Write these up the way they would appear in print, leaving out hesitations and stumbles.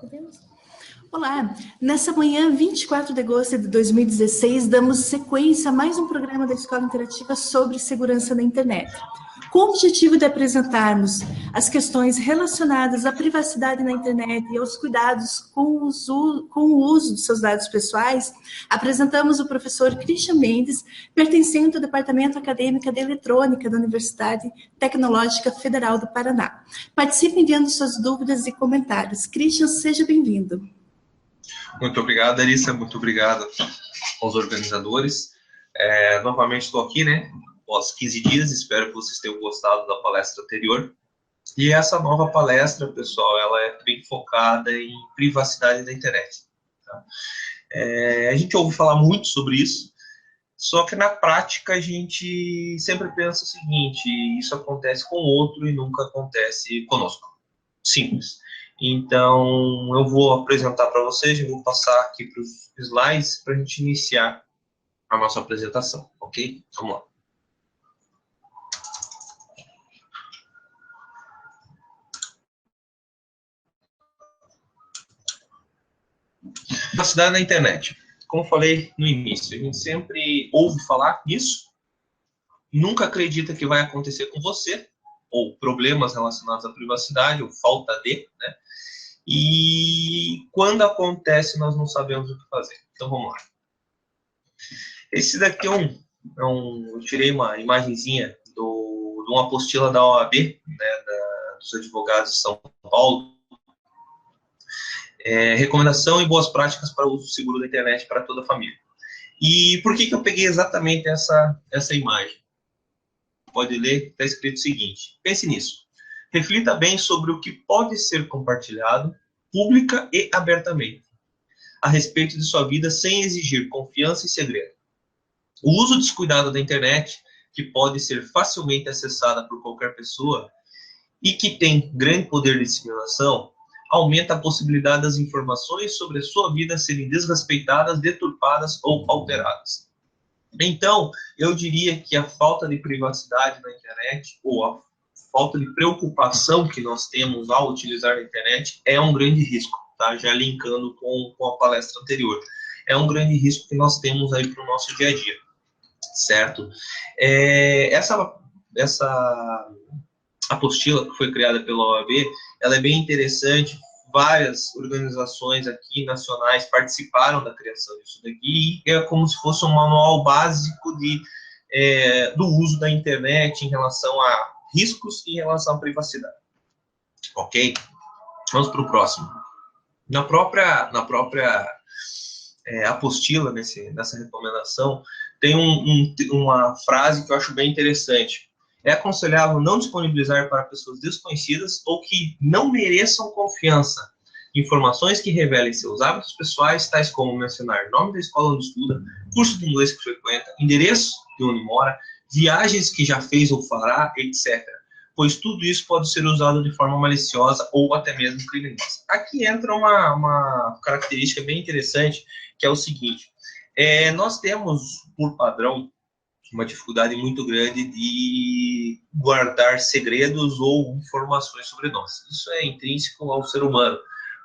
Podemos? Olá, nessa manhã, 24 de agosto de 2016, damos sequência a mais um programa da Escola Interativa sobre segurança na internet, com o objetivo de apresentarmos as questões relacionadas à privacidade na internet e aos cuidados com o uso de seus dados pessoais. Apresentamos o professor Christian Mendes, pertencente ao Departamento Acadêmico de Eletrônica da Universidade Tecnológica Federal do Paraná. Participe enviando suas dúvidas e comentários. Christian, seja bem-vindo. Muito obrigado, Arissa. Muito obrigado aos organizadores. Novamente estou aqui, após 15 dias. Espero que vocês tenham gostado da palestra anterior. E essa nova palestra, pessoal, ela é bem focada em privacidade da internet. Tá? A gente ouve falar muito sobre isso, só que na prática a gente sempre pensa o seguinte: isso acontece com o outro e nunca acontece conosco. Simples. Então, eu vou apresentar para vocês, eu vou passar aqui para os slides para a gente iniciar a nossa apresentação, ok? Vamos lá. Privacidade na internet. Como eu falei no início, a gente sempre ouve falar nisso, nunca acredita que vai acontecer com você, ou problemas relacionados à privacidade, ou falta de, E quando acontece, nós não sabemos o que fazer. Então, vamos lá. Esse daqui eu tirei uma imagenzinha de uma apostila da OAB, dos advogados de São Paulo. Recomendação e boas práticas para o uso seguro da internet para toda a família. E por que eu peguei exatamente essa imagem? Pode ler, está escrito o seguinte: pense nisso. Reflita bem sobre o que pode ser compartilhado, pública e abertamente, a respeito de sua vida sem exigir confiança e segredo. O uso descuidado da internet, que pode ser facilmente acessada por qualquer pessoa e que tem grande poder de disseminação, aumenta a possibilidade das informações sobre a sua vida serem desrespeitadas, deturpadas ou alteradas. Então, eu diria que a falta de privacidade na internet, ou a falta de preocupação que nós temos ao utilizar a internet, é um grande risco, tá? Já linkando com a palestra anterior. É um grande risco que nós temos aí para o nosso dia a dia, certo? Essa apostila que foi criada pela OAB, ela é bem interessante. Várias organizações aqui nacionais participaram da criação disso daqui, e é como se fosse um manual básico do uso da internet em relação a riscos e em relação à privacidade. Ok? Vamos para o próximo. Na própria apostila, nessa recomendação, tem uma frase que eu acho bem interessante. É aconselhável não disponibilizar para pessoas desconhecidas ou que não mereçam confiança informações que revelem seus hábitos pessoais, tais como mencionar nome da escola onde estuda, curso de inglês que frequenta, endereço de onde mora, viagens que já fez ou fará, etc. Pois tudo isso pode ser usado de forma maliciosa ou até mesmo criminosa. Aqui entra uma característica bem interessante, que é o seguinte: nós temos, por padrão, uma dificuldade muito grande de guardar segredos ou informações sobre nós. Isso é intrínseco ao ser humano,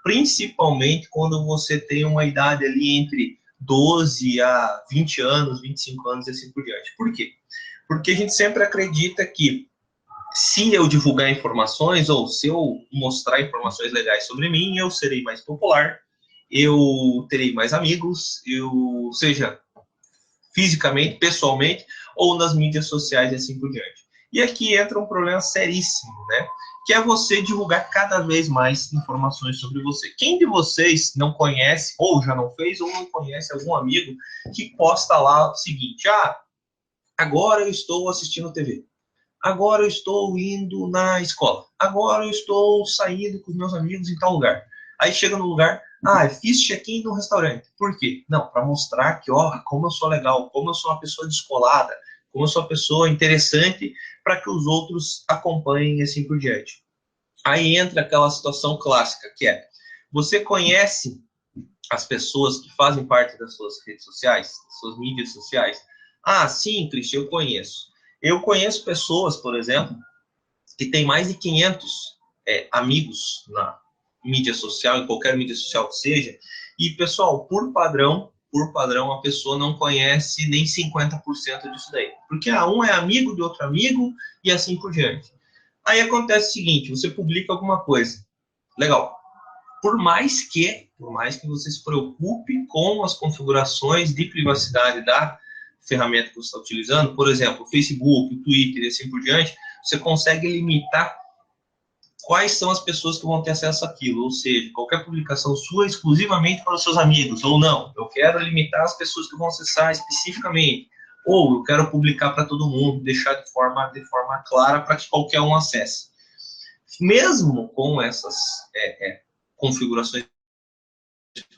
principalmente quando você tem uma idade ali entre 12 a 20 anos, 25 anos e assim por diante. Por quê? Porque a gente sempre acredita que se eu divulgar informações ou se eu mostrar informações legais sobre mim, eu serei mais popular, eu terei mais amigos, seja fisicamente, pessoalmente, ou nas mídias sociais e assim por diante. E aqui entra um problema seríssimo, que é você divulgar cada vez mais informações sobre você. Quem de vocês não conhece, ou já não fez, ou não conhece algum amigo que posta lá o seguinte: agora eu estou assistindo TV, agora eu estou indo na escola, agora eu estou saindo com os meus amigos em tal lugar. Aí chega no lugar: fiz check-in no restaurante. Por quê? Não, para mostrar que, como eu sou legal, como eu sou uma pessoa descolada, como eu sou uma pessoa interessante, para que os outros acompanhem e assim por diante. Aí entra aquela situação clássica, que é: você conhece as pessoas que fazem parte das suas redes sociais, das suas mídias sociais? Sim, Cristian, eu conheço. Eu conheço pessoas, por exemplo, que têm mais de 500 amigos mídia social, em qualquer mídia social que seja, e, pessoal, por padrão, a pessoa não conhece nem 50% disso daí. Porque um é amigo de outro amigo e assim por diante. Aí acontece o seguinte, você publica alguma coisa. Legal. Por mais que você se preocupe com as configurações de privacidade da ferramenta que você está utilizando, por exemplo, o Facebook, o Twitter e assim por diante, você consegue limitar quais são as pessoas que vão ter acesso àquilo, ou seja, qualquer publicação sua exclusivamente para os seus amigos, ou não, eu quero limitar as pessoas que vão acessar especificamente, ou eu quero publicar para todo mundo, deixar de forma clara para que qualquer um acesse. Mesmo com essas configurações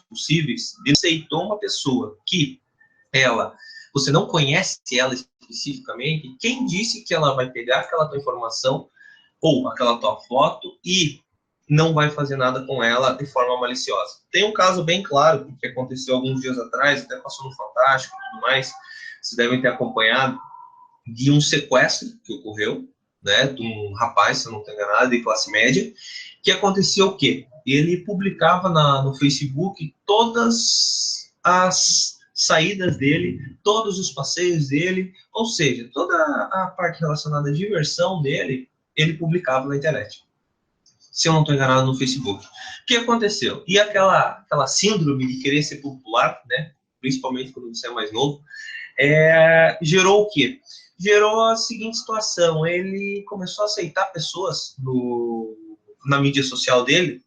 possíveis, aceitou uma pessoa que você não conhece ela especificamente, quem disse que ela vai pegar aquela tua informação ou aquela tua foto e não vai fazer nada com ela de forma maliciosa. Tem um caso bem claro que aconteceu alguns dias atrás, até passou no Fantástico e tudo mais, vocês devem ter acompanhado, de um sequestro que ocorreu, né, de um rapaz, se eu não estou enganado, de classe média, que aconteceu o quê? Ele publicava no Facebook todas as saídas dele, todos os passeios dele, ou seja, toda a parte relacionada à diversão dele, ele publicava na internet. Se eu não estou enganado, no Facebook. O que aconteceu? E aquela síndrome de querer ser popular, né, principalmente quando você é mais novo, gerou o quê? Gerou a seguinte situação, ele começou a aceitar pessoas na mídia social dele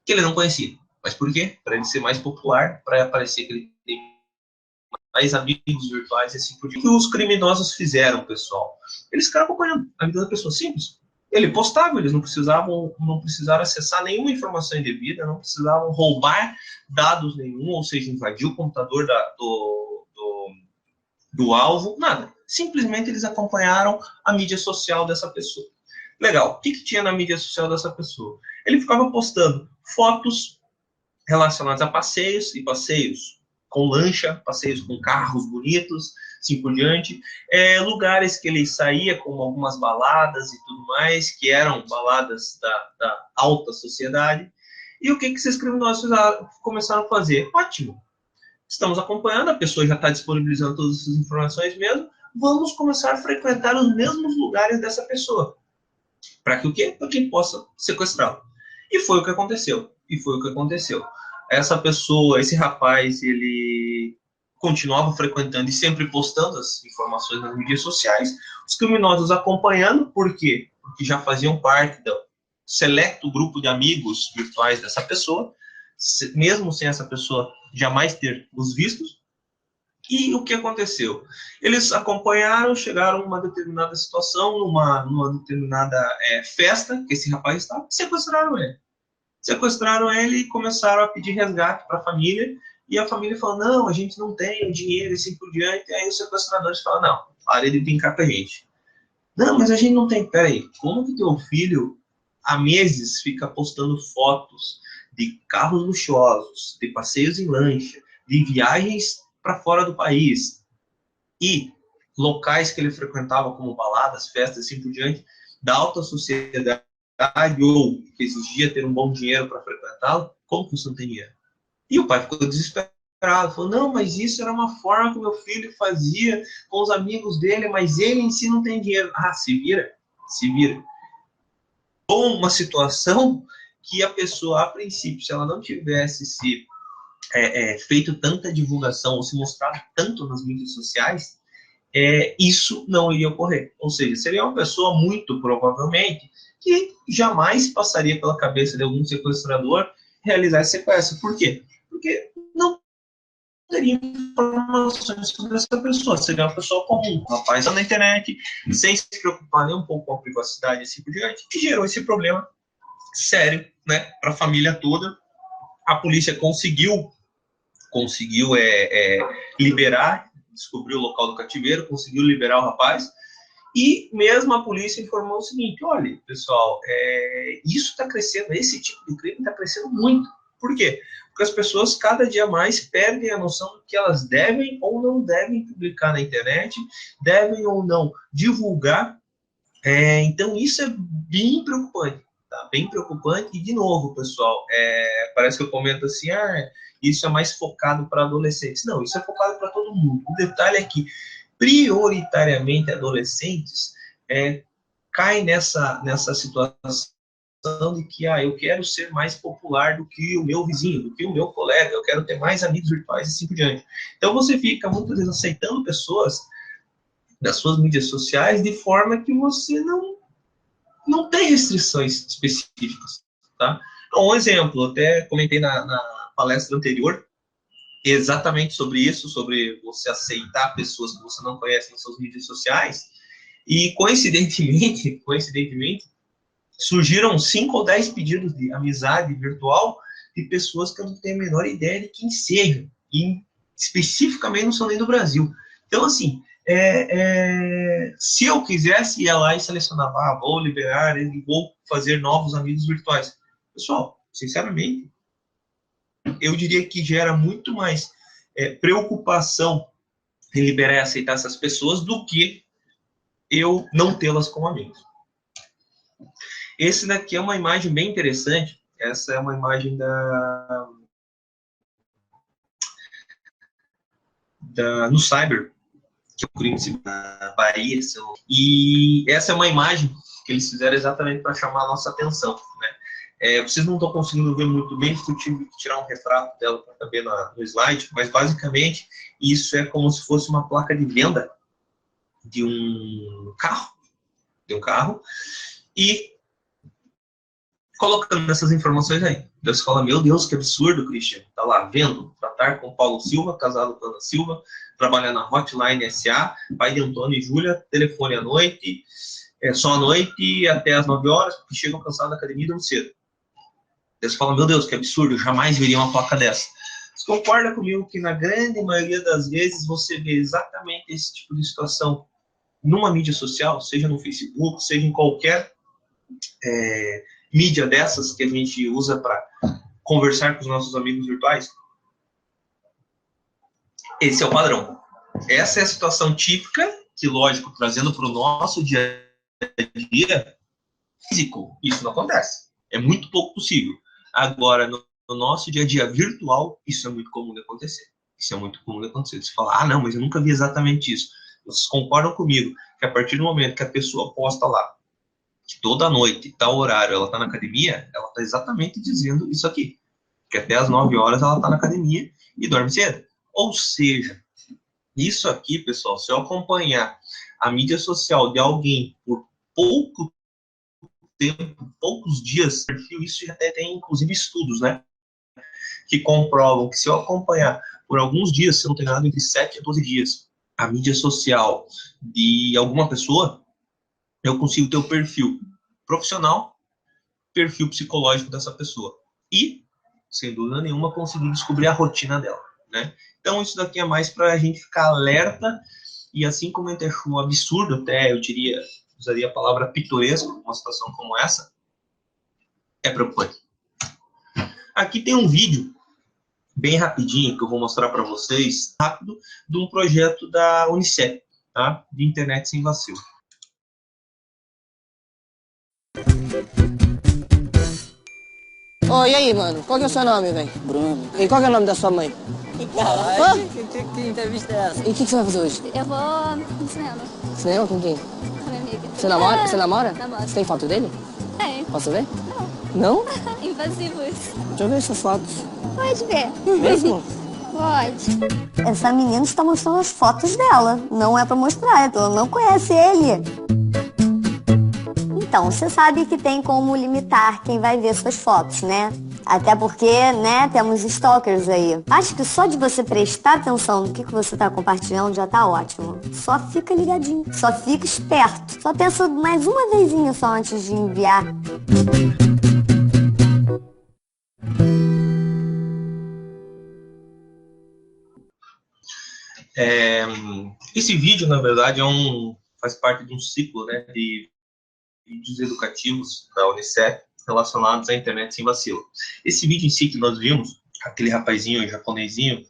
que ele não conhecia. Mas por quê? Para ele ser mais popular, para parecer que ele tem mais amigos virtuais e assim por diante. O que os criminosos fizeram, pessoal? Eles ficaram acompanhando a vida da pessoa, simples. Ele postava, eles não precisaram acessar nenhuma informação indevida, não precisavam roubar dados nenhum, ou seja, invadir o computador do alvo, nada. Simplesmente eles acompanharam a mídia social dessa pessoa. Legal. O que tinha na mídia social dessa pessoa? Ele ficava postando fotos relacionadas a passeios e passeios com lancha, passeios com carros bonitos, assim por diante, lugares que ele saía, como algumas baladas e tudo mais, que eram baladas da alta sociedade. E o que esses criminosos começaram a fazer? Ótimo, estamos acompanhando, a pessoa já está disponibilizando todas essas informações mesmo, vamos começar a frequentar os mesmos lugares dessa pessoa. Para que o quê? Para que possa sequestrá-lo. E foi o que aconteceu. Essa pessoa, esse rapaz, ele continuava frequentando e sempre postando as informações nas mídias sociais. Os criminosos acompanhando, por quê? Porque já faziam parte do seleto grupo de amigos virtuais dessa pessoa, mesmo sem essa pessoa jamais ter os vistos. E o que aconteceu? Eles acompanharam, chegaram a uma determinada situação, numa determinada festa que esse rapaz estava, sequestraram ele. Sequestraram ele e começaram a pedir resgate para a família, e a família falou, não, a gente não tem dinheiro e assim por diante. E aí os sequestradores falaram, não, pare de brincar com a gente. Não, mas a gente não tem, peraí, como que teu filho há meses fica postando fotos de carros luxuosos, de passeios em lancha, de viagens para fora do país, e locais que ele frequentava como baladas, festas, assim por diante, da alta sociedade, ou que exigia ter um bom dinheiro para frequentá-lo, como que você não tem dinheiro? E o pai ficou desesperado, falou, não, mas isso era uma forma que o meu filho fazia com os amigos dele, mas ele em si não tem dinheiro. Ah, se vira. Com uma situação que a pessoa, a princípio, se ela não tivesse feito tanta divulgação ou se mostrado tanto nas mídias sociais, isso não iria ocorrer. Ou seja, seria uma pessoa muito provavelmente que jamais passaria pela cabeça de algum sequestrador realizar esse sequestro. Por quê? Porque não teria informações sobre essa pessoa. Seria uma pessoa comum, um rapaz na internet, sem se preocupar nem um pouco com a privacidade e assim por diante, que gerou esse problema sério, né, para a família toda. A polícia conseguiu liberar, descobriu o local do cativeiro, conseguiu liberar o rapaz, e mesmo a polícia informou o seguinte, olha, pessoal, isso está crescendo, esse tipo de crime está crescendo muito. Por quê? Porque as pessoas cada dia mais perdem a noção do que elas devem ou não devem publicar na internet, devem ou não divulgar, então isso é bem preocupante. tá? Bem preocupante. E, de novo, pessoal, parece que eu comento assim, isso é mais focado para adolescentes. Não, isso é focado para todo mundo. O detalhe é que, prioritariamente, adolescentes caem nessa situação de que eu quero ser mais popular do que o meu vizinho, do que o meu colega, eu quero ter mais amigos virtuais e assim por diante. Então você fica muitas vezes aceitando pessoas das suas mídias sociais de forma que você não tem restrições específicas, tá? Então, um exemplo, até comentei na palestra anterior, exatamente sobre isso, sobre você aceitar pessoas que você não conhece nas suas mídias sociais, e coincidentemente, surgiram 5 ou 10 pedidos de amizade virtual de pessoas que eu não tenho a menor ideia de quem sejam, e especificamente não são nem do Brasil. Então, assim, se eu quisesse, ia lá e selecionava, vou liberar e vou fazer novos amigos virtuais. Pessoal, sinceramente, eu diria que gera muito mais preocupação em liberar e aceitar essas pessoas do que eu não tê-las como amigos. Esse daqui é uma imagem bem interessante. Essa é uma imagem no Cyber, que é o crime na Bahia. E essa é uma imagem que eles fizeram exatamente para chamar a nossa atenção, né? Vocês não estão conseguindo ver muito bem, porque eu tive que tirar um retrato dela para caber no slide, mas basicamente isso é como se fosse uma placa de venda de um carro, e colocando essas informações aí. Deus fala, meu Deus, que absurdo, Christian. Tá lá, vendo, tratar com Paulo Silva, casado com Ana Silva, trabalhar na Hotline SA, pai de Antônio e Júlia, telefone à noite, só à noite até às 9 horas, porque chegam cansados da academia e dormem cedo. Deus fala, meu Deus, que absurdo, eu jamais veria uma placa dessa. Você concorda comigo que na grande maioria das vezes você vê exatamente esse tipo de situação numa mídia social, seja no Facebook, seja em qualquer mídia dessas que a gente usa para conversar com os nossos amigos virtuais? Esse é o padrão. Essa é a situação típica que, lógico, trazendo para o nosso dia a dia físico, isso não acontece. É muito pouco possível. Agora, no nosso dia a dia virtual, isso é muito comum de acontecer. Você fala, não, mas eu nunca vi exatamente isso. Vocês concordam comigo que a partir do momento que a pessoa posta lá que toda noite, tal horário, ela está na academia, ela está exatamente dizendo isso aqui. Que até às 9 horas ela está na academia e dorme cedo. Ou seja, isso aqui, pessoal, se eu acompanhar a mídia social de alguém por pouco tempo, poucos dias, isso já até tem, inclusive, estudos, né? Que comprovam que se eu acompanhar por alguns dias, se eu não tenho nada entre 7 a 12 dias, a mídia social de alguma pessoa, eu consigo ter o perfil profissional, perfil psicológico dessa pessoa. E, sem dúvida nenhuma, conseguir descobrir a rotina dela, né? Então, isso daqui é mais para a gente ficar alerta, e assim como a gente achou absurdo, até eu usaria a palavra pitoresco, uma situação como essa, é preocupante. Aqui tem um vídeo, bem rapidinho, que eu vou mostrar para vocês, rápido, de um projeto da Unicef, tá? De internet sem vacilo. E aí, mano? Qual que é o seu nome, velho? Bruno. E qual que é o nome da sua mãe? Caralho, que entrevista é essa? E o que você vai fazer hoje? Eu vou no cinema Cinema com quem? com a minha amiga. Você namora? Você namora? Namoro. Você tem foto dele? Tem. Posso ver? Não? Invasivos. Deixa eu ver essas fotos. Pode ver. Mesmo? Pode. Essa menina está mostrando as fotos dela. Não é pra mostrar, então ela não conhece ele. Então, você sabe que tem como limitar quem vai ver suas fotos, né? Até porque, né, temos stalkers aí. Acho que só de você prestar atenção no que você tá compartilhando já tá ótimo. Só fica ligadinho, só fica esperto. Só pensa mais uma vezinha só antes de enviar. Esse vídeo, na verdade, faz parte de um ciclo, né, de vídeos educativos da Unicef relacionados à internet sem vacilo. Esse vídeo em si que nós vimos, aquele rapazinho japonesinho, o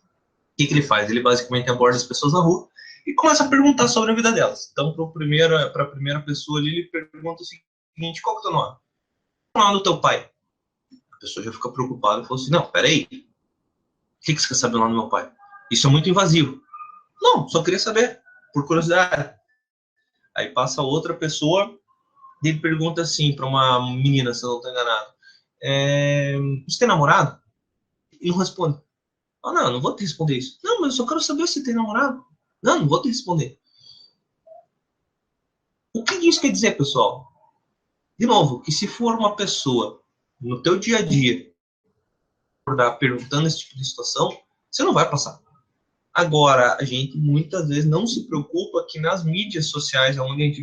que ele faz? Ele basicamente aborda as pessoas na rua e começa a perguntar sobre a vida delas. Então, para a primeira pessoa ali, ele pergunta o seguinte: qual que é o teu nome? nome do teu pai? A pessoa já fica preocupada e fala assim, não, peraí, por que você quer saber o nome do meu pai? Isso é muito invasivo. Não, só queria saber, por curiosidade. Aí passa outra pessoa e ele pergunta assim para uma menina, se eu não estou enganado, você tem namorado? E não responde. Ah, não, eu não vou te responder isso. Não, mas eu só quero saber se tem namorado. Não, não vou te responder. O que isso quer dizer, pessoal? De novo, que se for uma pessoa no teu dia a dia perguntando esse tipo de situação, você não vai passar. Agora, a gente muitas vezes não se preocupa que nas mídias sociais, onde a gente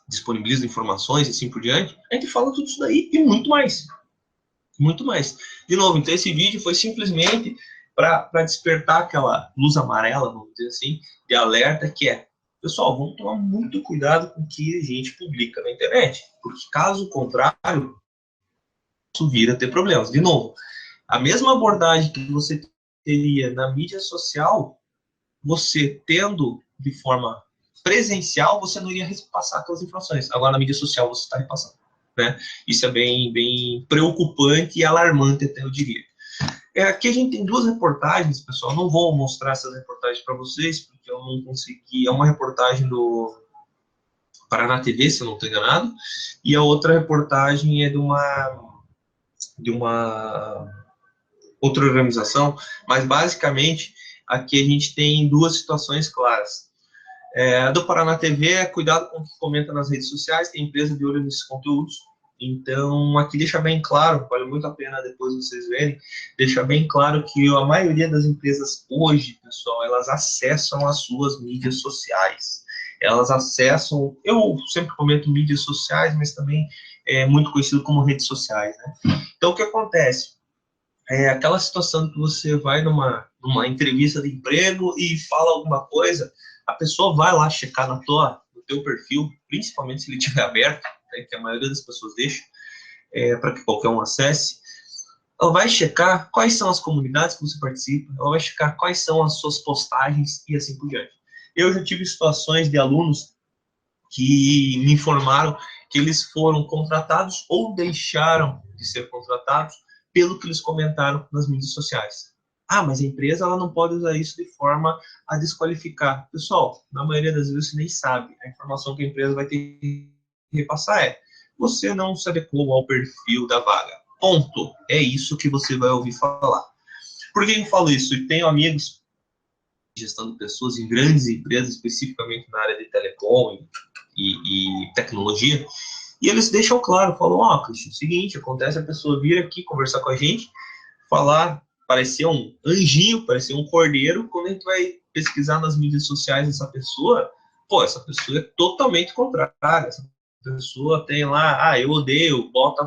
disponibiliza informações e assim por diante, a gente fala tudo isso daí e muito mais. Muito mais. De novo, então esse vídeo foi simplesmente para despertar aquela luz amarela, vamos dizer assim, de alerta, que é, pessoal, vamos tomar muito cuidado com o que a gente publica na internet, porque caso contrário, isso vira a ter problemas. De novo, a mesma abordagem que você teria na mídia social, você tendo de forma presencial, você não iria repassar aquelas informações. Agora, na mídia social, você está repassando. Né? Isso é bem preocupante e alarmante, até eu diria. Aqui a gente tem duas reportagens, pessoal. Não vou mostrar essas reportagens para vocês, porque eu não consegui. É uma reportagem do Paraná TV, se eu não estou enganado, e a outra reportagem é de uma outra organização, mas basicamente aqui a gente tem duas situações claras. A do Paraná TV é cuidado com o que comenta nas redes sociais, tem empresa de olho nesses conteúdos. Então, aqui deixa bem claro, vale muito a pena depois vocês verem, deixa bem claro que a maioria das empresas hoje, pessoal, elas acessam as suas mídias sociais. Elas acessam, eu sempre comento mídias sociais, mas também é muito conhecido como redes sociais, né? Então, o que acontece? Aquela situação que você vai numa entrevista de emprego e fala alguma coisa, a pessoa vai lá checar no teu perfil, principalmente se ele estiver aberto, que a maioria das pessoas deixa, para que qualquer um acesse. Ela vai checar quais são as comunidades que você participa, ela vai checar quais são as suas postagens e assim por diante. Eu já tive situações de alunos que me informaram que eles foram contratados ou deixaram de ser contratados pelo que eles comentaram nas mídias sociais. Ah, mas a empresa ela não pode usar isso de forma a desqualificar. Pessoal, na maioria das vezes você nem sabe. A informação que a empresa vai ter que repassar você não se adequou ao perfil da vaga. Ponto. É isso que você vai ouvir falar. Por que eu falo isso? Eu tenho amigos gestão de pessoas em grandes empresas, especificamente na área de telecom e tecnologia, e eles deixam claro, falam, Cristian, é o seguinte, acontece a pessoa vir aqui conversar com a gente, falar, parecer um anjinho, parecer um cordeiro, quando a gente vai pesquisar nas mídias sociais dessa pessoa, essa pessoa é totalmente contrária, essa pessoa tem lá, eu odeio, bota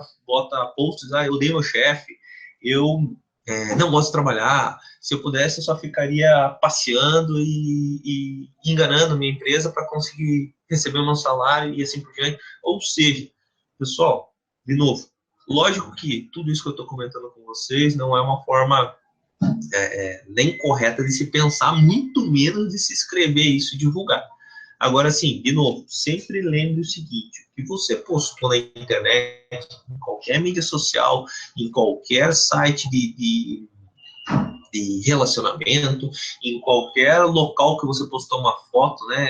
posts, eu odeio meu chefe, eu não gosto de trabalhar, se eu pudesse eu só ficaria passeando e enganando minha empresa para conseguir receber o meu salário e assim por diante. Ou seja, pessoal, de novo, lógico que tudo isso que eu estou comentando com vocês não é uma forma nem correta de se pensar, muito menos de se escrever isso e divulgar. Agora, sim, de novo, sempre lembre o seguinte, o que você postou na internet, em qualquer mídia social, em qualquer site de relacionamento, em qualquer local que você postou uma foto, né,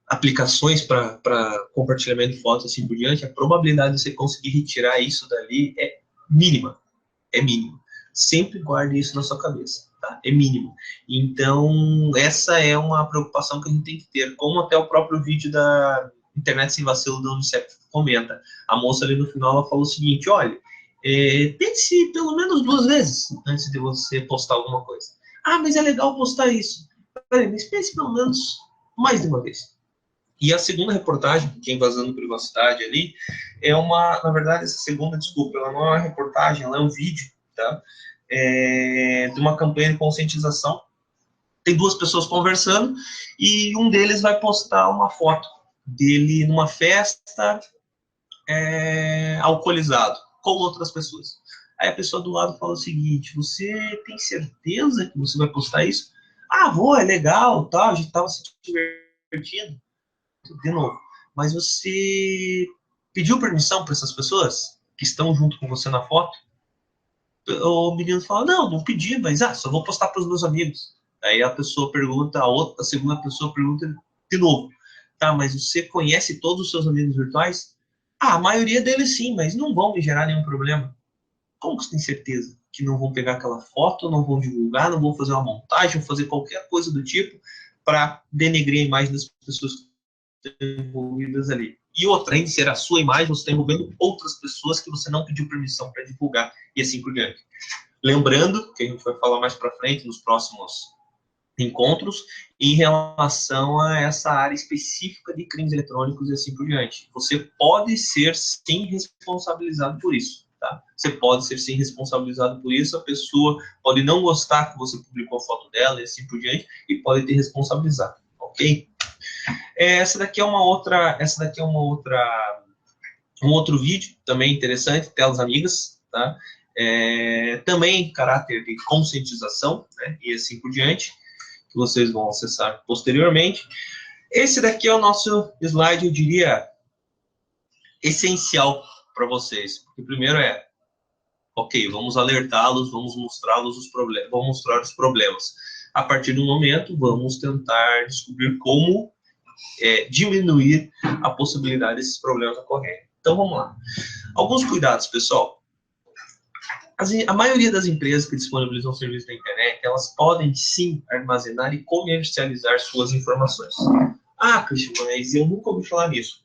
aplicações para compartilhamento de fotos assim por diante, a probabilidade de você conseguir retirar isso dali é mínima. É mínima. Sempre guarde isso na sua cabeça. Tá? É mínimo. Então, essa é uma preocupação que a gente tem que ter, como até o próprio vídeo da Internet Sem Vacilo da Unicef comenta. A moça ali no final ela falou o seguinte, olha, pense pelo menos 2 vezes antes de você postar alguma coisa. Mas é legal postar isso. Mas pense pelo menos mais de uma vez. E a segunda reportagem, que é invasando privacidade ali, na verdade, essa segunda, desculpa, ela não é uma reportagem, ela é um vídeo, tá? De uma campanha de conscientização. Tem 2 pessoas conversando e um deles vai postar uma foto dele numa festa alcoolizado com outras pessoas. Aí a pessoa do lado fala o seguinte, você tem certeza que você vai postar isso? Vou, é legal, tal, a gente estava se divertindo. de novo, mas você pediu permissão para essas pessoas que estão junto com você na foto? O menino fala, não pedi, mas só vou postar para os meus amigos. Aí a pessoa pergunta, a segunda pessoa pergunta de novo, tá, mas você conhece todos os seus amigos virtuais? A maioria deles sim, mas não vão me gerar nenhum problema. Como que você tem certeza que não vão pegar aquela foto, não vão divulgar, não vão fazer uma montagem, fazer qualquer coisa do tipo para denegrir a imagem das pessoas que estão envolvidas ali? E outra, além de ser a sua imagem, você está envolvendo outras pessoas que você não pediu permissão para divulgar e assim por diante. Lembrando, que a gente vai falar mais para frente nos próximos encontros, em relação a essa área específica de crimes eletrônicos e assim por diante. Você pode ser, sim, responsabilizado por isso. Tá? Você pode ser, sim, responsabilizado por isso. A pessoa pode não gostar que você publicou a foto dela e assim por diante, e pode te responsabilizar. Ok? Essa daqui é um outro vídeo, também interessante, telas amigas, tá? Também caráter de conscientização, né? E assim por diante, que vocês vão acessar posteriormente. Esse daqui é o nosso slide, eu diria, essencial para vocês. Porque primeiro vamos alertá-los, vamos mostrá-los os problemas, vamos mostrar os problemas. A partir do momento, vamos tentar descobrir como diminuir a possibilidade desses problemas ocorrerem. Então, vamos lá. Alguns cuidados, pessoal. A maioria das empresas que disponibilizam serviços na internet, elas podem, sim, armazenar e comercializar suas informações. Christian, mas eu nunca ouvi falar nisso.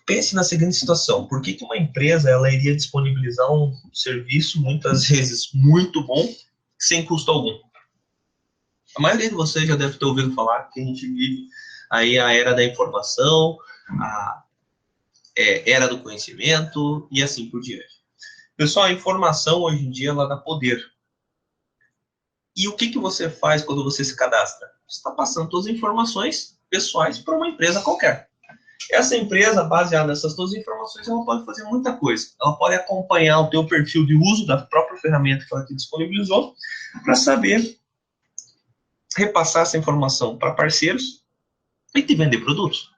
Pense na seguinte situação. Por que uma empresa ela iria disponibilizar um serviço, muitas vezes, muito bom, sem custo algum? A maioria de vocês já deve ter ouvido falar que a gente vive aí a era da informação, a era do conhecimento e assim por diante. Pessoal, a informação hoje em dia ela dá poder. E o que você faz quando você se cadastra? Você está passando todas as informações pessoais para uma empresa qualquer. Essa empresa, baseada nessas todas as informações, ela pode fazer muita coisa. Ela pode acompanhar o teu perfil de uso da própria ferramenta que ela te disponibilizou para saber repassar essa informação para parceiros e te vender produtos.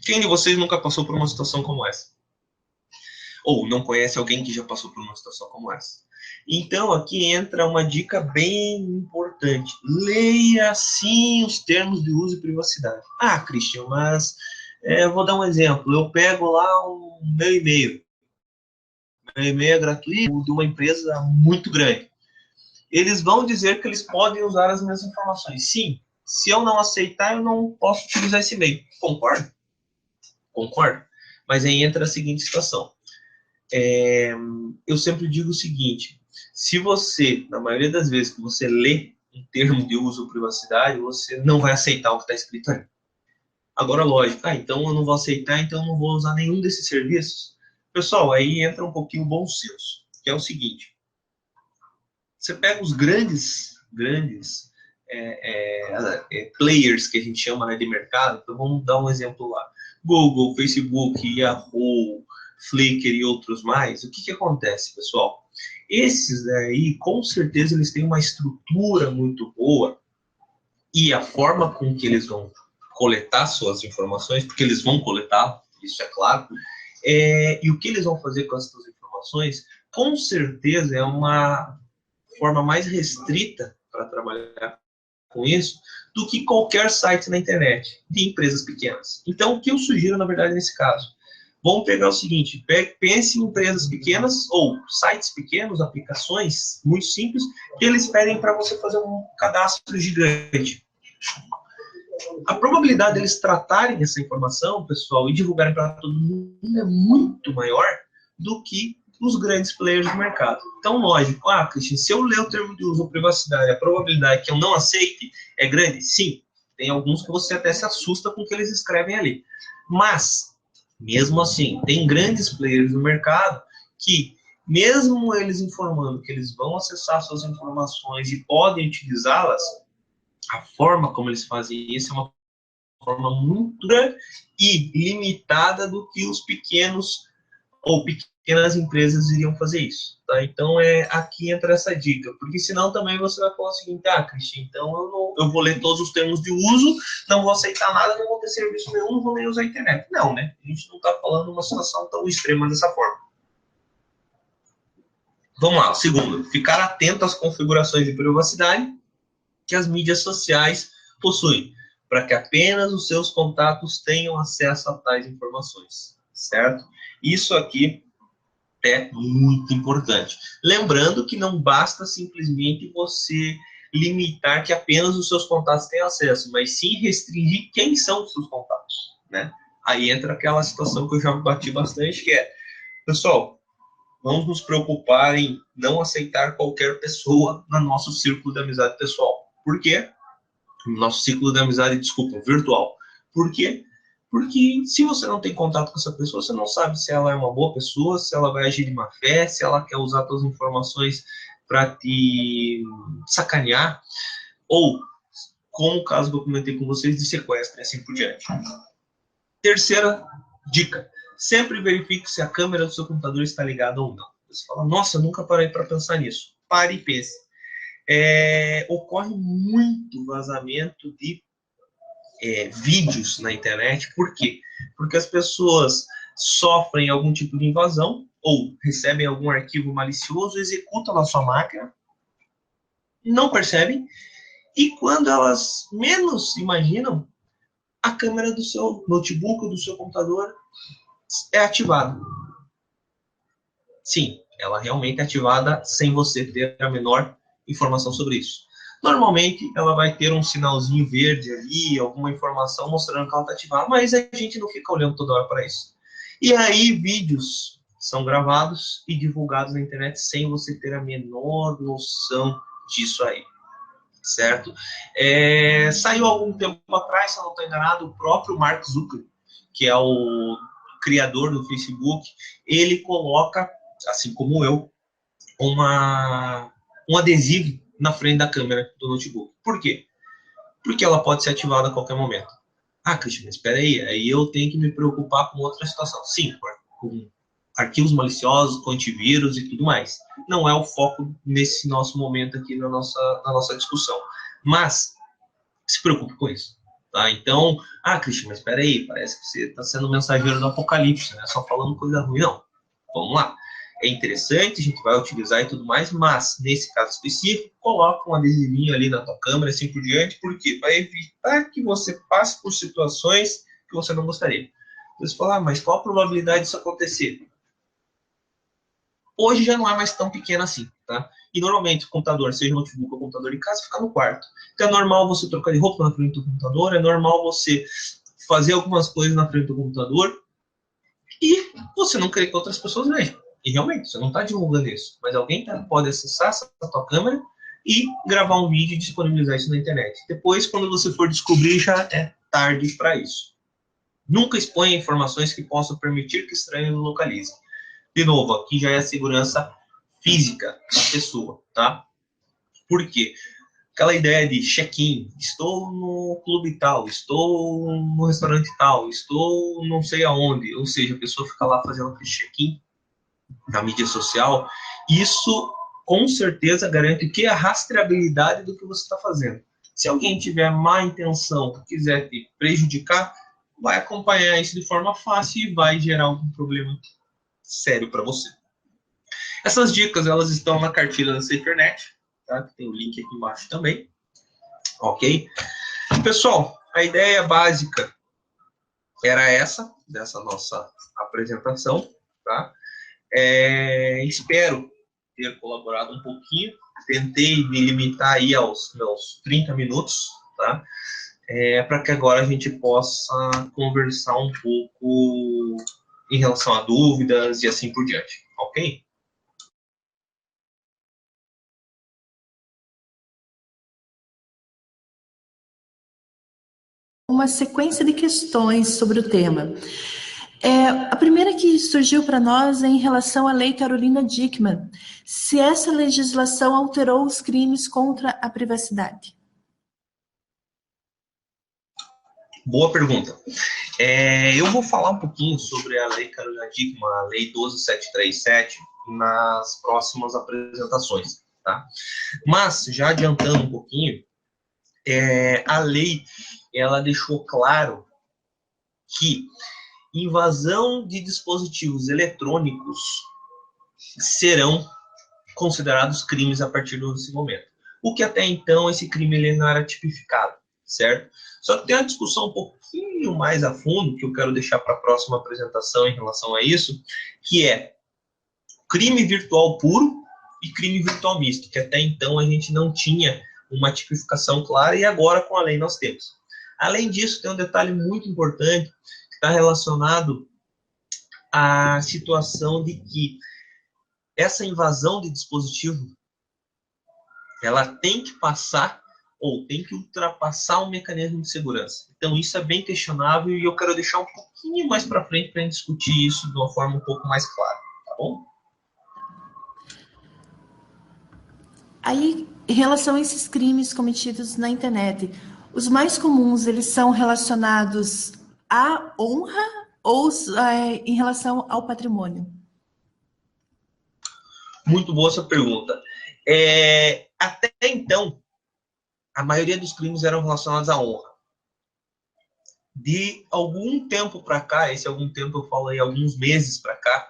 Quem de vocês nunca passou por uma situação como essa? Ou não conhece alguém que já passou por uma situação como essa? Então, aqui entra uma dica bem importante. Leia, sim, os termos de uso e privacidade. Christian, mas eu vou dar um exemplo. Eu pego lá o meu e-mail. Meu e-mail é gratuito, de uma empresa muito grande. Eles vão dizer que eles podem usar as minhas informações. Sim, se eu não aceitar, eu não posso utilizar esse e-mail. Concordo? Concordo. Mas aí entra a seguinte situação. Eu sempre digo o seguinte, se você, na maioria das vezes que você lê um termo de uso ou privacidade, você não vai aceitar o que está escrito ali. Agora, lógico, então eu não vou aceitar, então eu não vou usar nenhum desses serviços. Pessoal, aí entra um pouquinho o bom senso, que é o seguinte, você pega os grandes players que a gente chama, né, de mercado, então vamos dar um exemplo lá, Google, Facebook, Yahoo, Flickr e outros mais. O que acontece, pessoal? Esses aí, com certeza, eles têm uma estrutura muito boa e a forma com que eles vão coletar suas informações, porque eles vão coletar, isso é claro, e o que eles vão fazer com essas informações, com certeza é uma forma mais restrita para trabalhar com isso do que qualquer site na internet de empresas pequenas. Então, o que eu sugiro, na verdade, nesse caso? Vamos pegar o seguinte, pense em empresas pequenas ou sites pequenos, aplicações muito simples, que eles pedem para você fazer um cadastro gigante. A probabilidade deles tratarem essa informação, pessoal, e divulgarem para todo mundo é muito maior do que os grandes players do mercado. Então, lógico, Christian, se eu ler o termo de uso ou privacidade, a probabilidade que eu não aceite é grande? Sim. Tem alguns que você até se assusta com o que eles escrevem ali. Mas, mesmo assim, tem grandes players no mercado que, mesmo eles informando que eles vão acessar suas informações e podem utilizá-las, a forma como eles fazem isso é uma forma muito grande e limitada do que os pequenos ou que nas empresas iriam fazer isso, tá? Então, aqui entra essa dica, porque senão também você vai falar o seguinte, Cristian, então eu vou ler todos os termos de uso, não vou aceitar nada, não vou ter serviço nenhum, não vou nem usar a internet. Não, né? A gente não está falando de uma situação tão extrema dessa forma. Vamos lá, segundo, ficar atento às configurações de privacidade que as mídias sociais possuem, para que apenas os seus contatos tenham acesso a tais informações, certo? Isso aqui é muito importante. Lembrando que não basta simplesmente você limitar que apenas os seus contatos tenham acesso, mas sim restringir quem são os seus contatos, né? Aí entra aquela situação que eu já bati bastante, que é, pessoal, vamos nos preocupar em não aceitar qualquer pessoa no nosso círculo de amizade pessoal. Por quê? Nosso ciclo de amizade, virtual. Por quê? Porque se você não tem contato com essa pessoa, você não sabe se ela é uma boa pessoa, se ela vai agir de má fé, se ela quer usar suas informações para te sacanear, ou, como o caso que eu comentei com vocês, de sequestro e assim por diante. Terceira dica. Sempre verifique se a câmera do seu computador está ligada ou não. Você fala, nossa, eu nunca parei para pensar nisso. Pare e pense. Ocorre muito vazamento de vídeos na internet. Por quê? Porque as pessoas sofrem algum tipo de invasão ou recebem algum arquivo malicioso, executam na sua máquina, não percebem, e quando elas menos imaginam, a câmera do seu notebook ou do seu computador é ativada. Sim, ela realmente é ativada sem você ter a menor informação sobre isso. Normalmente, ela vai ter um sinalzinho verde ali, alguma informação mostrando que ela está ativada, mas a gente não fica olhando toda hora para isso. E aí, vídeos são gravados e divulgados na internet sem você ter a menor noção disso aí, certo? Saiu algum tempo atrás, se eu não estou enganado, o próprio Mark Zuckerberg, que é o criador do Facebook, ele coloca, assim como eu, um adesivo na frente da câmera do notebook. Por quê? Porque ela pode ser ativada a qualquer momento. Cristian, mas espera aí eu tenho que me preocupar com outra situação. Sim, com arquivos maliciosos, com antivírus e tudo mais. Não é o foco nesse nosso momento aqui na nossa discussão. Mas, se preocupe com isso. Tá? Então, Cristian, mas espera aí, parece que você está sendo mensageiro do apocalipse, né? Só falando coisa ruim. Não, vamos lá. É interessante, a gente vai utilizar e tudo mais, mas, nesse caso específico, coloca um adesivinho ali na tua câmera, assim por diante, por quê? Para evitar que você passe por situações que você não gostaria. Você fala, mas qual a probabilidade disso acontecer? Hoje já não é mais tão pequena assim, tá? E normalmente o computador, seja notebook ou computador em casa, fica no quarto. Então é normal você trocar de roupa na frente do computador, é normal você fazer algumas coisas na frente do computador e você não querer que outras pessoas vejam. E realmente, você não está divulgando isso, mas alguém pode acessar essa tua câmera e gravar um vídeo e disponibilizar isso na internet. Depois, quando você for descobrir, já é tarde para isso. Nunca exponha informações que possam permitir que estranhos o localizem. De novo, aqui já é a segurança física da pessoa, tá? Por quê? Aquela ideia de check-in, estou no clube tal, estou no restaurante tal, estou não sei aonde, ou seja, a pessoa fica lá fazendo aquele check-in na mídia social, isso com certeza garante que a rastreabilidade do que você está fazendo. Se alguém tiver má intenção, quiser te prejudicar, vai acompanhar isso de forma fácil e vai gerar algum problema sério para você. Essas dicas, elas estão na cartilha da SaferNet, tá? Tem o link aqui embaixo também, ok? Pessoal, a ideia básica era essa, dessa nossa apresentação, tá? Espero ter colaborado um pouquinho, tentei me limitar aí aos meus 30 minutos, tá? Para que agora a gente possa conversar um pouco em relação a dúvidas e assim por diante, ok? Uma sequência de questões sobre o tema. A primeira que surgiu para nós é em relação à Lei Carolina Dickmann. Se essa legislação alterou os crimes contra a privacidade? Boa pergunta. Eu vou falar um pouquinho sobre a Lei Carolina Dickmann, a Lei 12737, nas próximas apresentações, tá? Mas, já adiantando um pouquinho, a lei, ela deixou claro que invasão de dispositivos eletrônicos serão considerados crimes a partir desse momento. O que até então esse crime ele não era tipificado, certo? Só que tem uma discussão um pouquinho mais a fundo, que eu quero deixar para a próxima apresentação em relação a isso, que é crime virtual puro e crime virtual misto, que até então a gente não tinha uma tipificação clara e agora com a lei nós temos. Além disso, tem um detalhe muito importante que está relacionado à situação de que essa invasão de dispositivo ela tem que passar ou tem que ultrapassar um mecanismo de segurança. Então, isso é bem questionável e eu quero deixar um pouquinho mais para frente para a gente discutir isso de uma forma um pouco mais clara, tá bom? Aí, em relação a esses crimes cometidos na internet, os mais comuns, eles são relacionados à honra ou em relação ao patrimônio? Muito boa essa pergunta. Até então, a maioria dos crimes eram relacionados à honra. De algum tempo para cá, esse algum tempo eu falo aí alguns meses para cá,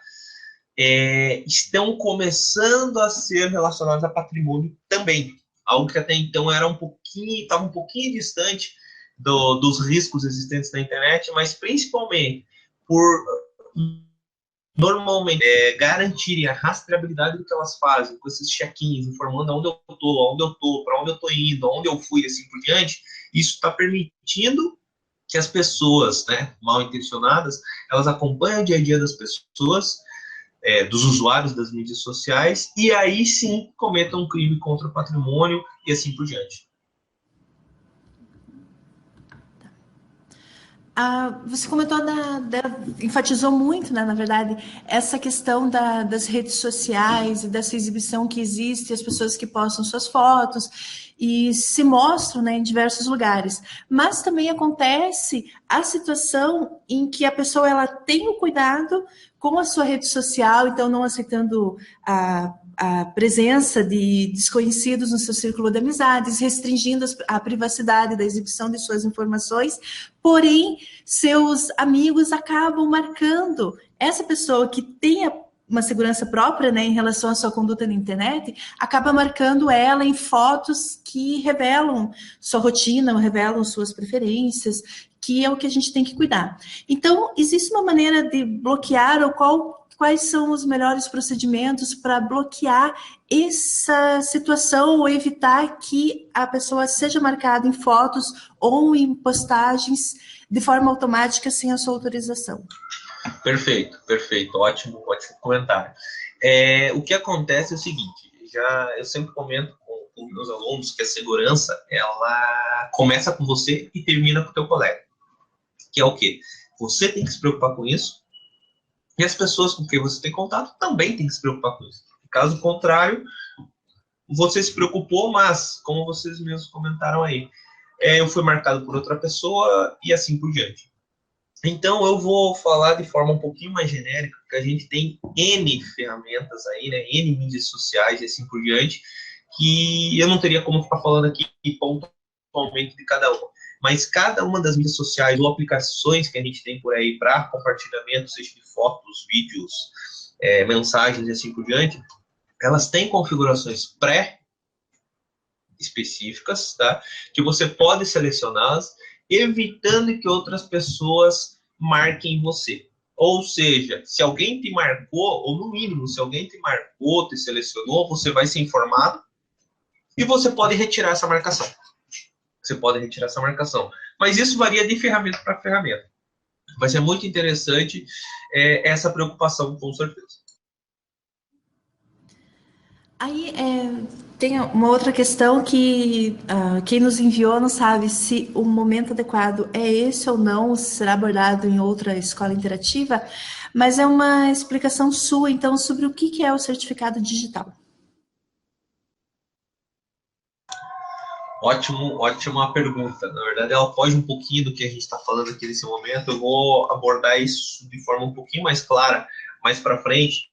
estão começando a ser relacionados a patrimônio também. Algo que até então era estava um pouquinho distante dos riscos existentes na internet, mas principalmente por normalmente garantirem a rastreabilidade do que elas fazem, com esses check-ins, informando onde eu estou, para onde eu estou indo, onde eu fui, assim por diante. Isso está permitindo que as pessoas, né, mal intencionadas, elas acompanhem o dia a dia das pessoas, dos usuários das mídias sociais, e aí sim cometam um crime contra o patrimônio e assim por diante. Você comentou, enfatizou muito, né, na verdade, essa questão das redes sociais e dessa exibição que existe, as pessoas que postam suas fotos e se mostram, né, em diversos lugares. Mas também acontece a situação em que a pessoa ela tem o cuidado com a sua rede social, então não aceitando a presença de desconhecidos no seu círculo de amizades, restringindo a privacidade da exibição de suas informações, porém, seus amigos acabam marcando essa pessoa que tem uma segurança própria, né, em relação à sua conduta na internet, acaba marcando ela em fotos que revelam sua rotina, revelam suas preferências, que é o que a gente tem que cuidar. Então, existe uma maneira de bloquear ou quais são os melhores procedimentos para bloquear essa situação ou evitar que a pessoa seja marcada em fotos ou em postagens de forma automática sem a sua autorização? Perfeito, ótimo comentário. O que acontece é o seguinte, eu sempre comento com meus alunos que a segurança, ela começa com você e termina com o teu colega. Que é o quê? Você tem que se preocupar com isso, e as pessoas com quem você tem contato também tem que se preocupar com isso. Caso contrário, você se preocupou, mas, como vocês mesmos comentaram aí, eu fui marcado por outra pessoa e assim por diante. Então, eu vou falar de forma um pouquinho mais genérica, porque a gente tem N ferramentas aí, né, N mídias sociais e assim por diante, que eu não teria como ficar falando aqui pontualmente de cada uma. Mas cada uma das mídias sociais ou aplicações que a gente tem por aí para compartilhamento, seja de fotos, vídeos, mensagens e assim por diante, elas têm configurações pré-específicas, tá? Que você pode selecioná-las, evitando que outras pessoas marquem você. Ou seja, se alguém te marcou, ou no mínimo, se alguém te marcou, te selecionou, você vai ser informado e você pode retirar essa marcação. Mas isso varia de ferramenta para ferramenta. Vai ser muito interessante essa preocupação, com certeza. Aí tem uma outra questão que quem nos enviou não sabe se o momento adequado é esse ou não, será abordado em outra escola interativa, mas é uma explicação sua, então, sobre o que é o certificado digital. Ótima pergunta. Na verdade, ela foge um pouquinho do que a gente está falando aqui nesse momento. Eu vou abordar isso de forma um pouquinho mais clara mais para frente.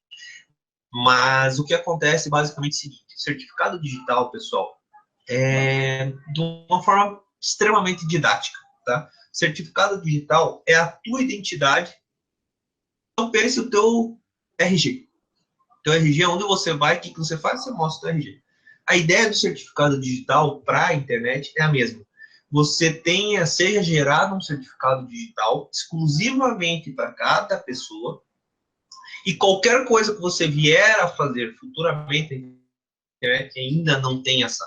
Mas o que acontece basicamente é o seguinte: certificado digital, pessoal, é de uma forma extremamente didática, tá? Certificado digital é a tua identidade. Então pense o teu RG. Teu RG é onde você vai, o que você faz, você mostra o teu RG. A ideia do certificado digital para a internet é a mesma. Você seja gerado um certificado digital exclusivamente para cada pessoa, e qualquer coisa que você vier a fazer futuramente, a internet ainda não tem essa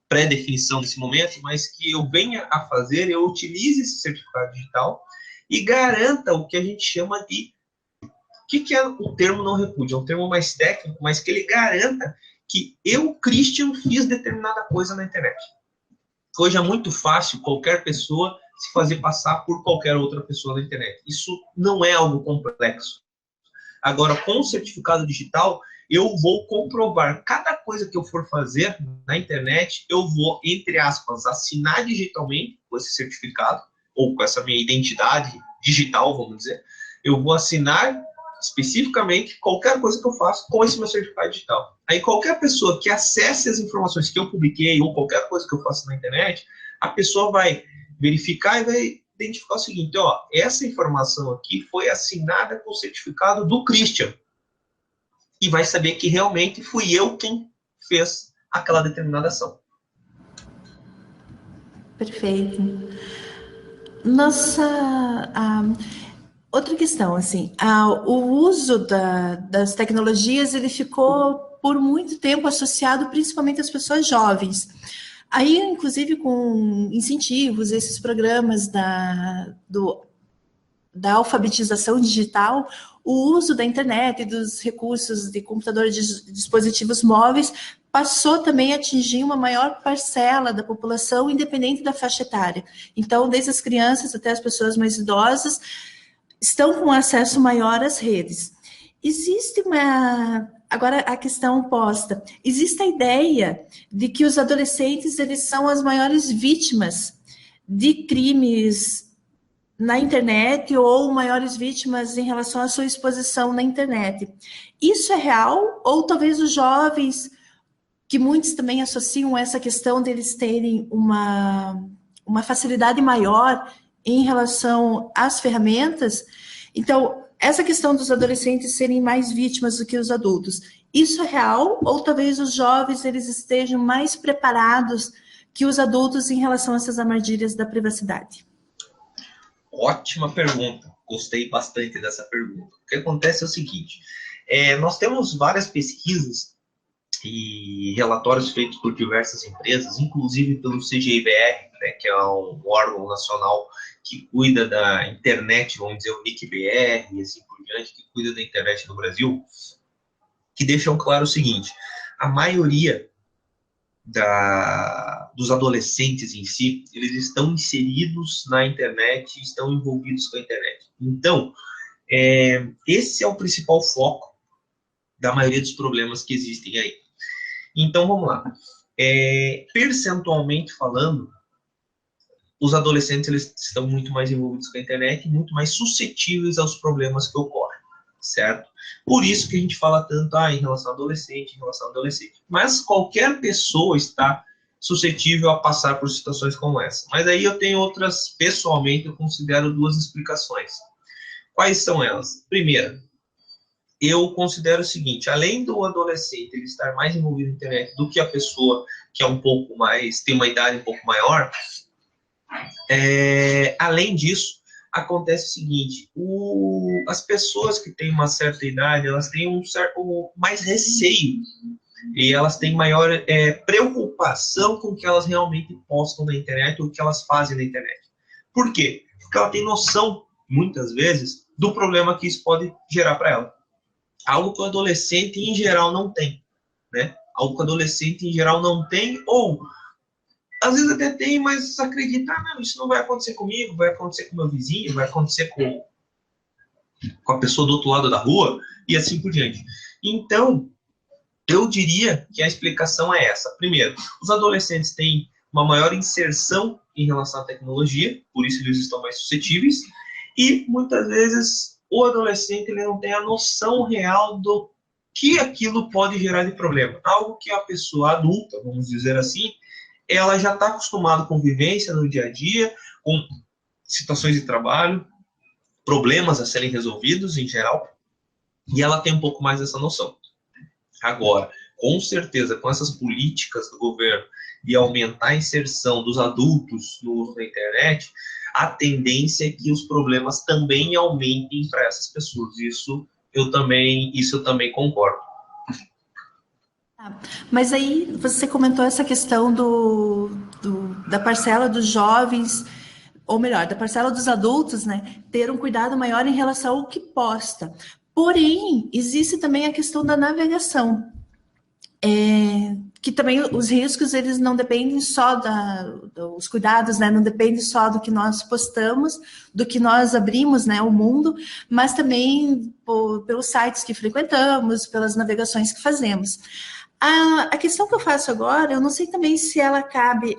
pré-definição nesse momento, mas que eu venha a fazer, eu utilize esse certificado digital e garanta o que a gente chama de... O que é o termo não repúdio? É um termo mais técnico, mas que ele garanta que eu, Christian, fiz determinada coisa na internet. Hoje é muito fácil qualquer pessoa se fazer passar por qualquer outra pessoa na internet. Isso não é algo complexo. Agora, com o certificado digital, eu vou comprovar cada coisa que eu for fazer na internet, eu vou, entre aspas, assinar digitalmente com esse certificado, ou com essa minha identidade digital, vamos dizer. Eu vou assinar especificamente qualquer coisa que eu faço com esse meu certificado digital. Aí qualquer pessoa que acesse as informações que eu publiquei ou qualquer coisa que eu faço na internet, a pessoa vai verificar e vai identificar o seguinte: ó, essa informação aqui foi assinada com o certificado do Christian. E vai saber que realmente fui eu quem fez aquela determinada ação. Perfeito. Outra questão, assim, o uso das tecnologias, ele ficou por muito tempo associado principalmente às pessoas jovens. Aí, inclusive, com incentivos, esses programas da alfabetização digital, o uso da internet e dos recursos de computador de dispositivos móveis passou também a atingir uma maior parcela da população, independente da faixa etária. Então, desde as crianças até as pessoas mais idosas, estão com acesso maior às redes. Agora a questão posta, existe a ideia de que os adolescentes eles são as maiores vítimas de crimes na internet ou maiores vítimas em relação à sua exposição na internet. Isso é real? Ou talvez os jovens, que muitos também associam essa questão deles terem uma facilidade maior em relação às ferramentas? Então, essa questão dos adolescentes serem mais vítimas do que os adultos, isso é real? Ou talvez os jovens eles estejam mais preparados que os adultos em relação a essas armadilhas da privacidade? Ótima pergunta. Gostei bastante dessa pergunta. O que acontece é o seguinte: nós temos várias pesquisas e relatórios feitos por diversas empresas, inclusive pelo CGIBR, né, que é um órgão nacional que cuida da internet, vamos dizer, o NIC-BR e assim por diante, que cuida da internet no Brasil, que deixam claro o seguinte: a maioria dos adolescentes em si, eles estão inseridos na internet, estão envolvidos com a internet. Então, esse é o principal foco da maioria dos problemas que existem aí. Então, vamos lá. Percentualmente falando, os adolescentes eles estão muito mais envolvidos com a internet e muito mais suscetíveis aos problemas que ocorrem, certo? Por isso que a gente fala tanto em relação ao adolescente, em relação ao adolescente. Mas qualquer pessoa está suscetível a passar por situações como essa. Mas aí eu tenho outras, pessoalmente, eu considero duas explicações. Quais são elas? Primeira, eu considero o seguinte: além do adolescente ele estar mais envolvido na internet do que a pessoa que é um pouco mais, tem uma idade um pouco maior, além disso, acontece o seguinte: as pessoas que têm uma certa idade, elas têm um certo mais receio e elas têm maior preocupação com o que elas realmente postam na internet ou o que elas fazem na internet. Por quê? Porque ela tem noção, muitas vezes, do problema que isso pode gerar para ela. Algo que o adolescente, em geral, não tem, né? Algo que o adolescente, em geral, não tem, ou às vezes até tem, mas acredita: não, isso não vai acontecer comigo, vai acontecer com meu vizinho, vai acontecer com a pessoa do outro lado da rua, e assim por diante. Então, Eu diria que a explicação é essa. Primeiro, os adolescentes têm uma maior inserção em relação à tecnologia, por isso eles estão mais suscetíveis, e muitas vezes o adolescente ele não tem a noção real do que aquilo pode gerar de problema. Algo que a pessoa adulta, vamos dizer assim, ela já está acostumada com vivência no dia a dia, com situações de trabalho, problemas a serem resolvidos em geral, e ela tem um pouco mais dessa noção. Agora, com certeza, com essas políticas do governo de aumentar a inserção dos adultos no uso da internet, a tendência é que os problemas também aumentem para essas pessoas. Isso eu também concordo. Mas aí você comentou essa questão da parcela dos jovens, ou melhor, da parcela dos adultos, né, ter um cuidado maior em relação ao que posta. Porém, existe também a questão da navegação, que também os riscos, eles não dependem só dos cuidados, né, não dependem só do que nós postamos, do que nós abrimos, né, o mundo, mas também pelos sites que frequentamos, pelas navegações que fazemos. A questão que eu faço agora, eu não sei também se ela cabe,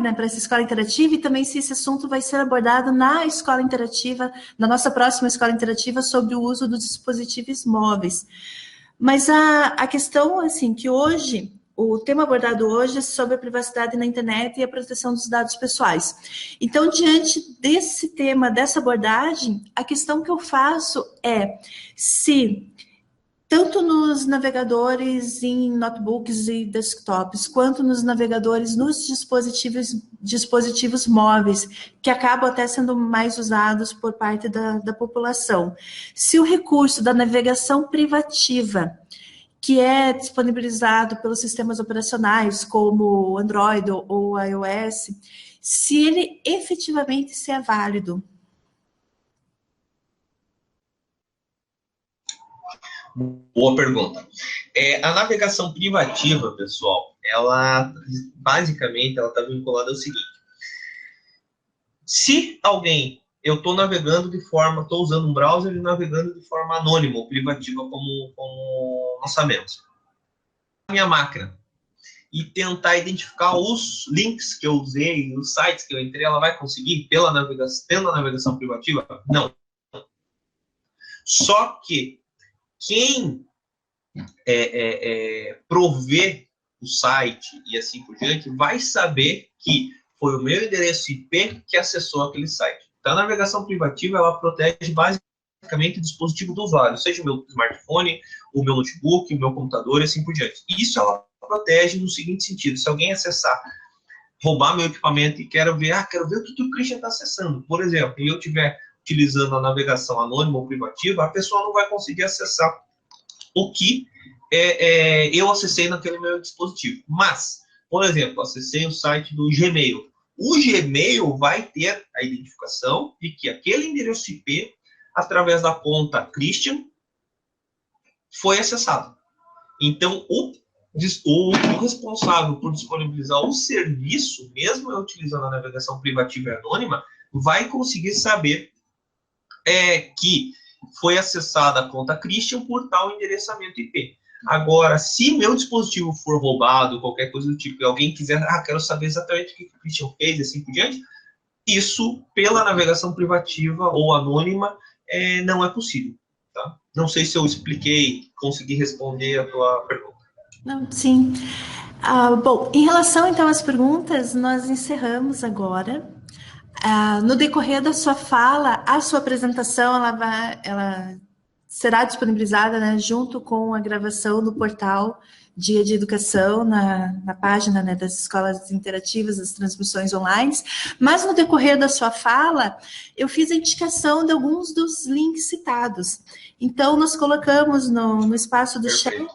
né, para essa escola interativa, e também se esse assunto vai ser abordado na escola interativa, na nossa próxima escola interativa, sobre o uso dos dispositivos móveis. Mas a questão, assim, que hoje, o tema abordado hoje é sobre a privacidade na internet e a proteção dos dados pessoais. Então, diante desse tema, dessa abordagem, a questão que eu faço é se tanto nos navegadores em notebooks e desktops, quanto nos navegadores nos dispositivos móveis, que acabam até sendo mais usados por parte da população. Se o recurso da navegação privativa, que é disponibilizado pelos sistemas operacionais, como Android ou iOS, se ele efetivamente é válido. Boa pergunta. A navegação privativa, pessoal, ela basicamente ela está vinculada ao seguinte: se eu estou navegando estou usando um browser e navegando de forma anônima ou privativa, como nós sabemos, a minha máquina, e tentar identificar os links que eu usei, os sites que eu entrei, ela vai conseguir pela navegação privativa? Não. Só que quem prover o site e assim por diante vai saber que foi o meu endereço IP que acessou aquele site. Então, a navegação privativa, ela protege basicamente o dispositivo do usuário, seja o meu smartphone, o meu notebook, o meu computador e assim por diante. Isso ela protege no seguinte sentido: se alguém acessar, roubar meu equipamento e quero ver o que o Christian está acessando, por exemplo, e eu estiver utilizando a navegação anônima ou privativa, a pessoa não vai conseguir acessar o que eu acessei naquele meu dispositivo. Mas, por exemplo, acessei o site do Gmail. O Gmail vai ter a identificação de que aquele endereço IP, através da conta Christian, foi acessado. Então, o responsável por disponibilizar o serviço, mesmo eu utilizando a navegação privativa e anônima, vai conseguir saber que foi acessada a conta Christian por tal endereçamento IP. Agora, se meu dispositivo for roubado, qualquer coisa do tipo, e alguém quiser, quero saber exatamente o que o Christian fez, e assim por diante, isso, pela navegação privativa ou anônima, não é possível. Tá? Não sei se eu consegui responder a tua pergunta. Não, sim. Bom, em relação, então, às perguntas, nós encerramos agora. No decorrer da sua fala, a sua apresentação ela será disponibilizada, né, junto com a gravação no portal Dia de Educação, na página, né, das escolas interativas, das transmissões online. Mas no decorrer da sua fala, eu fiz a indicação de alguns dos links citados. Então, nós colocamos no espaço do chat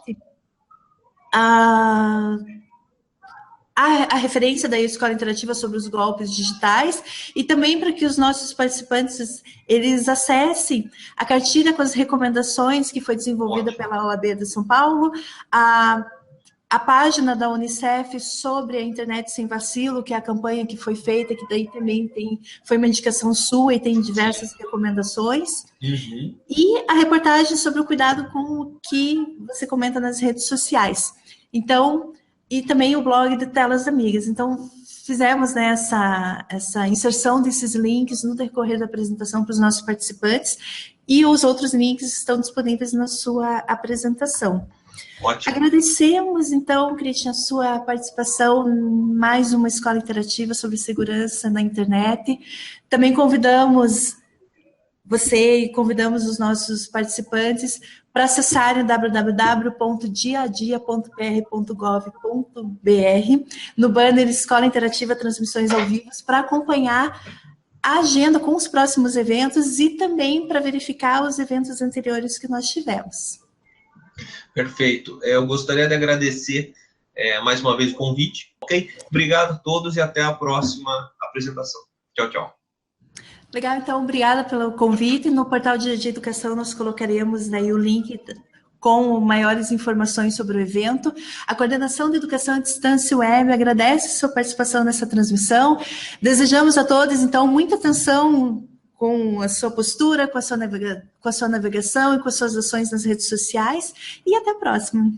a referência da Escola Interativa sobre os golpes digitais, e também para que os nossos participantes eles acessem a cartilha com as recomendações que foi desenvolvida pela OAB de São Paulo, a página da Unicef sobre a internet sem vacilo, que é a campanha que foi feita, que daí também foi uma indicação sua e tem diversas recomendações. Uhum. E a reportagem sobre o cuidado com o que você comenta nas redes sociais. Então, e também o blog de Telas Amigas. Então, fizemos, né, essa inserção desses links no decorrer da apresentação para os nossos participantes, e os outros links estão disponíveis na sua apresentação. Ótimo. Agradecemos, então, Christian, a sua participação em mais uma escola interativa sobre segurança na internet. Também convidamos você e convidamos os nossos participantes para acessarem www.diaadia.pr.gov.br, no banner Escola Interativa Transmissões ao Vivo, para acompanhar a agenda com os próximos eventos e também para verificar os eventos anteriores que nós tivemos. Perfeito. Eu gostaria de agradecer mais uma vez o convite. Ok? Obrigado a todos e até a próxima apresentação. Tchau, tchau. Legal, então, obrigada pelo convite. No portal de educação nós colocaremos daí o link com maiores informações sobre o evento. A Coordenação de Educação à Distância Web agradece a sua participação nessa transmissão. Desejamos a todos, então, muita atenção com a sua postura, com a sua navegação e com as suas ações nas redes sociais. E até a próxima.